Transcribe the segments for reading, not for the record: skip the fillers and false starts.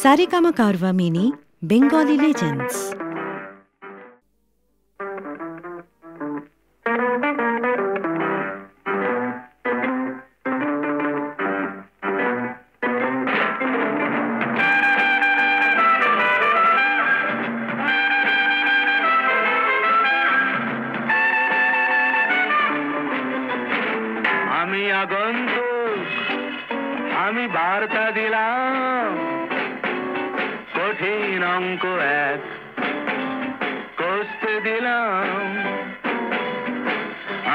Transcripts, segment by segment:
Saregama Karwa Mini Bengali Legends. আমি আগন্তুক আমি বার্তা দিলাম কঠিন অঙ্ক এক কষতে দিলাম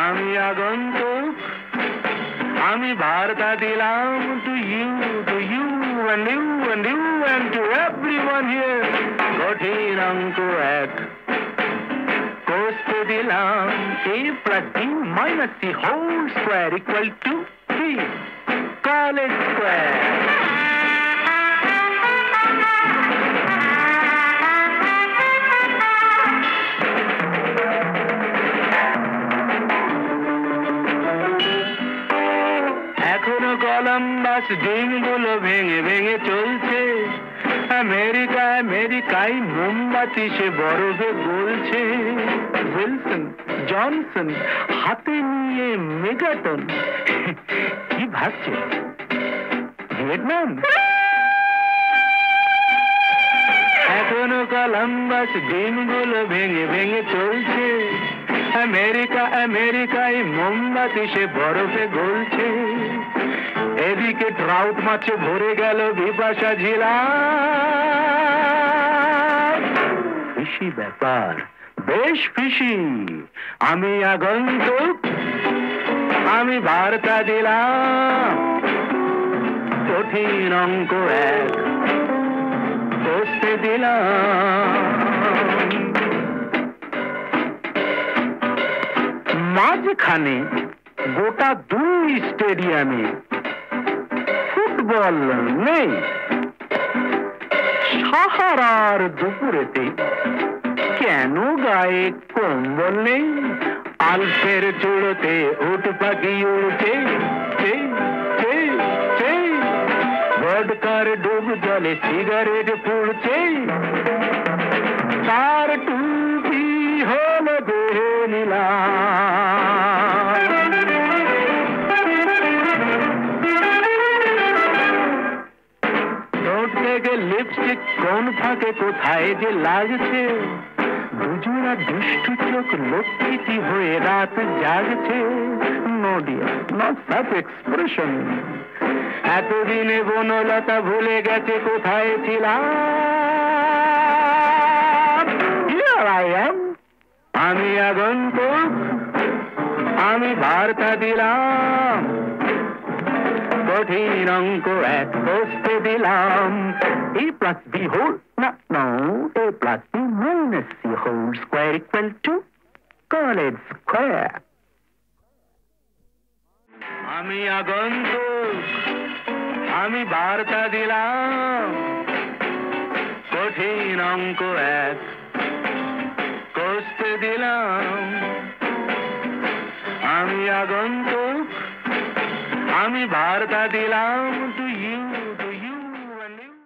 আমি আগন্তুক আমি বার্তা দিলাম to you and you and you and to everyone here কঠিন অঙ্ক এক কষতে দিলাম a plus b minus c whole square equal to 3 call it square এখনো কলম্বাস ডিমগুলো ভেঙে ভেঙে চলছে আমেরিকায় মোমবাতি সে বরফে গলছে উইলসন জনসন হাতে নিয়ে মেগাটন কি ভাবছে ভিয়েতনাম এখনো কলম্বাস ডিমগুলো ভেঙে ভেঙে চলছে আমেরিকায় মোমবাতি সে বরফে গলছে এদিকে ট্রাউট মাছে ভরে গেল বিপাশা ঝিলা ফিশি ব্যাপার বেশ ফিশি আমি আগন্তুক আমি বার্তা দিলাম কঠিন অঙ্ক এক কষতে দিলাম মাঝখানে গোটা 2 স্টেডিয়ামে ফুটবল নেই সাহারার দুপুরেতে কেন গায়ে কম্বল নেই আলফের চূড়োতে উট পাখি উড়ছে ভডকার ডুব জলে সিগারেট পুড়ছে তার টুপি হলো দেহে নীলা লিপস্টিক কোন ফাঁকে কোথায় যে লাগছে দুজনা দুষ্টু চোখ লক্ষ্মীটি হয়ে রাত জাগছে no dear not such expression এতদিনে বনলতা ভুলে গেছে কোথায় ছিলাম Here I am আমি আগন্তুক আমি বার্তা দিলাম কঠিন অঙ্ক এক কষতে দিলাম a plus b whole no a plus b minus c whole square equal to call it square আমি আগন্তুক আমি বার্তা দিলাম কঠিন অঙ্ক এক কষতে দিলাম আমি আগন্তুক আমি বার্তা দিলাম